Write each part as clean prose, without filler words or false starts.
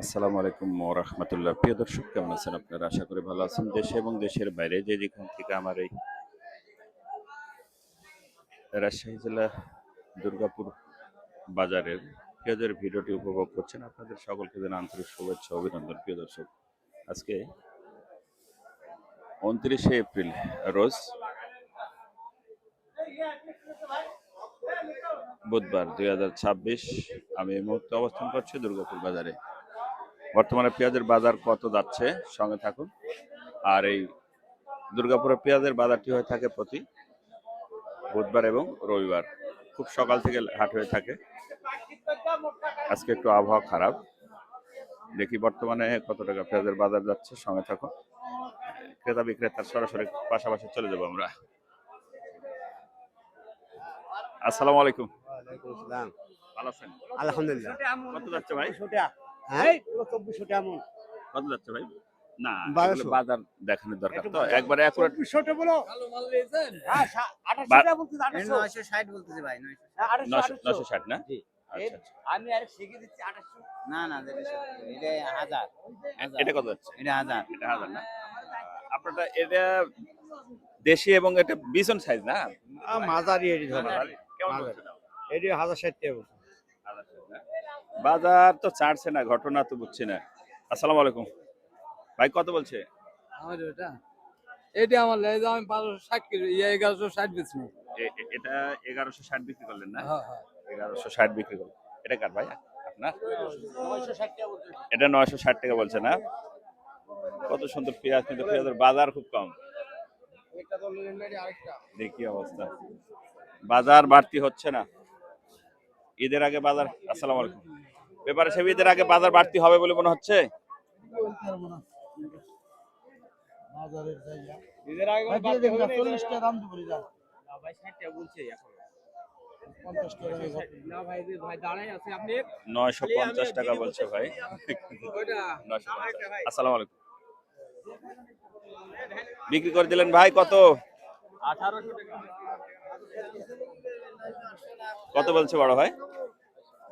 আসসালামু আলাইকুম ওয়া রাহমাতুল্লাহ। প্রিয় দর্শক, কেমন আছেন আপনারা? আশা করি ভালো আছেন। দেশে এবং দেশের বাইরে যে যেখান থেকে আমার এই রাজশাহী জেলা দুর্গাপুর বাজারের পেঁয়াজের ভিডিওটি উপভোগ করছেন, আপনাদের সকলকে জানাই আন্তরিক শুভেচ্ছা ও অভিনন্দন। প্রিয় দর্শক, আজকে 29শে এপ্রিল রোজ বুধবার 2026। আমি এই মুহূর্তে অবস্থান করছি দুর্গাপুর বাজারে। বর্তমানে পেঁয়াজের বাজার কত যাচ্ছে সঙ্গে থাকুন। আর এই দুর্গাপুরের পেঁয়াজের বাজারটি হয়ে থাকে প্রতি বুধবার এবং রবিবার, খুব সকাল থেকে হাট হয়ে থাকে। আজকে একটু আবহাওয়া খারাপ, দেখি বর্তমানে কত টাকা পেঁয়াজের বাজার যাচ্ছে, সঙ্গে থাকুন। ক্রেতা বিক্রেতার সরাসরি পাশাপাশি চলে যাবো আমরা। আসসালামু আলাইকুম। ওয়ালাইকুম আসসালাম। ভালো আছেন? আলহামদুলিল্লাহ। কত যাচ্ছে ভাই? হ্যাঁ? 2400 টাকা মন। কত যাচ্ছে ভাই? না, 1200 এগুলো বাজার দেখানোর দরকার তো, একবারে অ্যাকুরেট। 2400 টাকা বলো। ভালো মাল নিয়েছেন? হ্যাঁ, 2800 টাকা বলতেছে, 2800 960 বলতেছে ভাই 900। হ্যাঁ, 2800 960 না? জি। আচ্ছা আচ্ছা। আমি আরেক শিখে দিচ্ছি 2800। না না এটা 1000 এটা কত যাচ্ছে? এটা 1000 এটা 1000 না? আপনারটা এটা দেশি এবং এটা বিজন সাইজ না? মাঝারি এটি ধরো। মাঝারি? কেমন বলছে দাম? এটি 1060 টাকা বলছে। বাজার তো ছাড়ছে না, ঘটনা তো বুঝছি না। আসসালামু আলাইকুম ভাই, কত বলছে? আমার এটা আমার লেগে আমি 560 কেজি 1160 বেচছি। এটা 1160 বিক্রি করলেন না? হ্যাঁ হ্যাঁ 1160 বিক্রি করলেন। এটা কার ভাই? আপনার? 960 টাকা বলছে। এটা 960 টাকা বলছে না? কত সুন্দর পেঁয়াজ, কিন্তু পেঁয়াজের বাজার খুব কম। একটা দলের মেরি আরেকটা। দেখি অবস্থা, বাজার বাড়তি হচ্ছে না। ঈদের আগে বাজার, আসসালামু আলাইকুম, ব্যাপারে সে ঈদের আগে বাজার বাড়তি হবে বলে মনে হচ্ছে? এদের আগে কোনো বাড়তি হবে না, 40 টাকা দাম দিবি যা। না ভাই 60 টাকা বলছে এখন। 50 টাকা না ভাই, ভাই দাঁড়াই আছে আপনি। 950 টাকা বলছে ভাই। ওইটা 950। আসসালামু আলাইকুম, বিক্রি করে দিলেন ভাই কত? 1800 টাকা। কত বলছে বড় ভাই?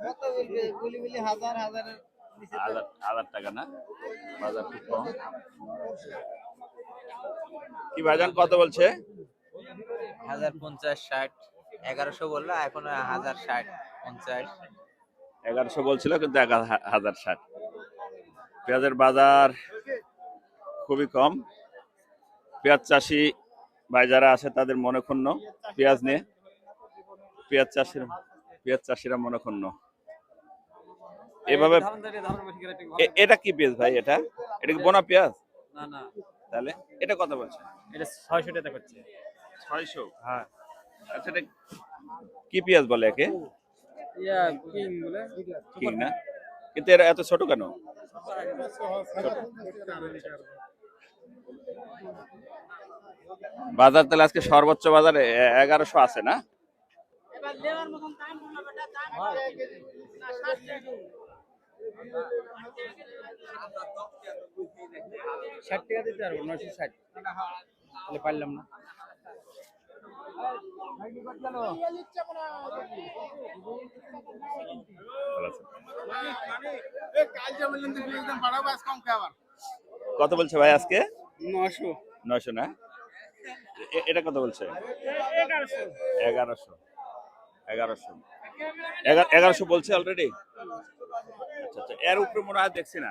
কত বলবে? গুলি গুলি হাজার হাজারের নিচে তো। 1000 টাকা না? বাজার খুব কম। কি ভাইজান কত বলছে? 1050 60 1100 বললা, এখন 1060 50। 1100 বলছিল, কিন্তু 1060। পেঁয়াজের বাজার খুবই কম। পেঁয়াজ চাষি ভাই যারা আছে তাদের মনে ক্ষুণ্ণ পেঁয়াজ নিয়ে। পেঁয়াজ চাষিরা মনে ক্ষুণ্ণ। এভাবে এটা কি পেঁয়াজ ভাই? এটা কি বোনা পেঁয়াজ? না না তাহলে এটা কত বলছে? এটা 600 টাকা করছে। 600? হ্যাঁ। আচ্ছা, এটা কি পেঁয়াজ বলে একে? ইয়া কিং বলে কি না, কিন্তু এরা এত ছোট কেন? বাজার তাহলে আজকে সর্বোচ্চ বাজারে 1100 আছে না? এবার লেবার মতন দাম বললো বেটা, দাম না 60 টাকা। 60 টাকা দিতে পারবো, 960 তাহলে পারলাম না। কত বলছে ভাই আজকে? 900 900 না? এটা কত বলছে? 1100 1100। 1100 বলছে অলরেডি। আচ্ছা আচ্ছা, এর উপরে মনে হয় দেখছি না।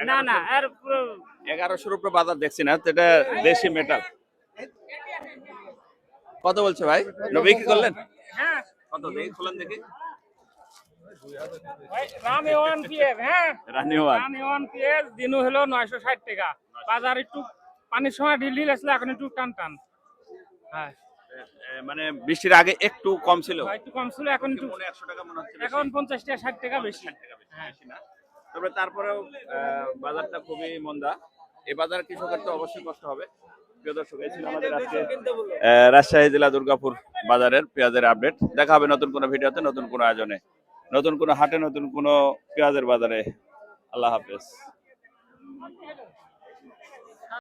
না না, আর পুরো 1100-র উপরে বাজার দেখছি না, তো এটা দেশি মেটাল। কত বলছে ভাই? বিক্রি করলেন? হ্যাঁ কত দেখি, খোলেন দেখি। ভাই রানি ওয়ান পিএস। হ্যাঁ রানি ওয়ান। রানি ওয়ান পিএস দিনু হলো 960 টাকা। বাজার একটু পানির সময় ঢিল আসলে এখন একটু টান টান। হ্যাঁ মানে বৃষ্টির আগে একটু কম ছিল, ভাই একটু কম ছিল, এখন একটু মনে 100 টাকা মনে হচ্ছে বেশি। এখন 50 টাকা 60 টাকা বেশি। 60 টাকা বেশি না? তবে তারপরেও বাজারটা খুবই মন্দা। এই বাজার কৃষকের তো অবশ্যই কষ্ট হবে। প্রিয় দর্শক, এই ছিল আমাদের আজকে রাজশাহী জেলা দুর্গাপুর বাজারের পেঁয়াজের আপডেট। দেখা হবে নতুন কোনো ভিডিওতে, নতুন কোনো আয়োজনে, নতুন কোনো হাটে, নতুন কোনো পেঁয়াজের বাজারে। আল্লাহ হাফেজ।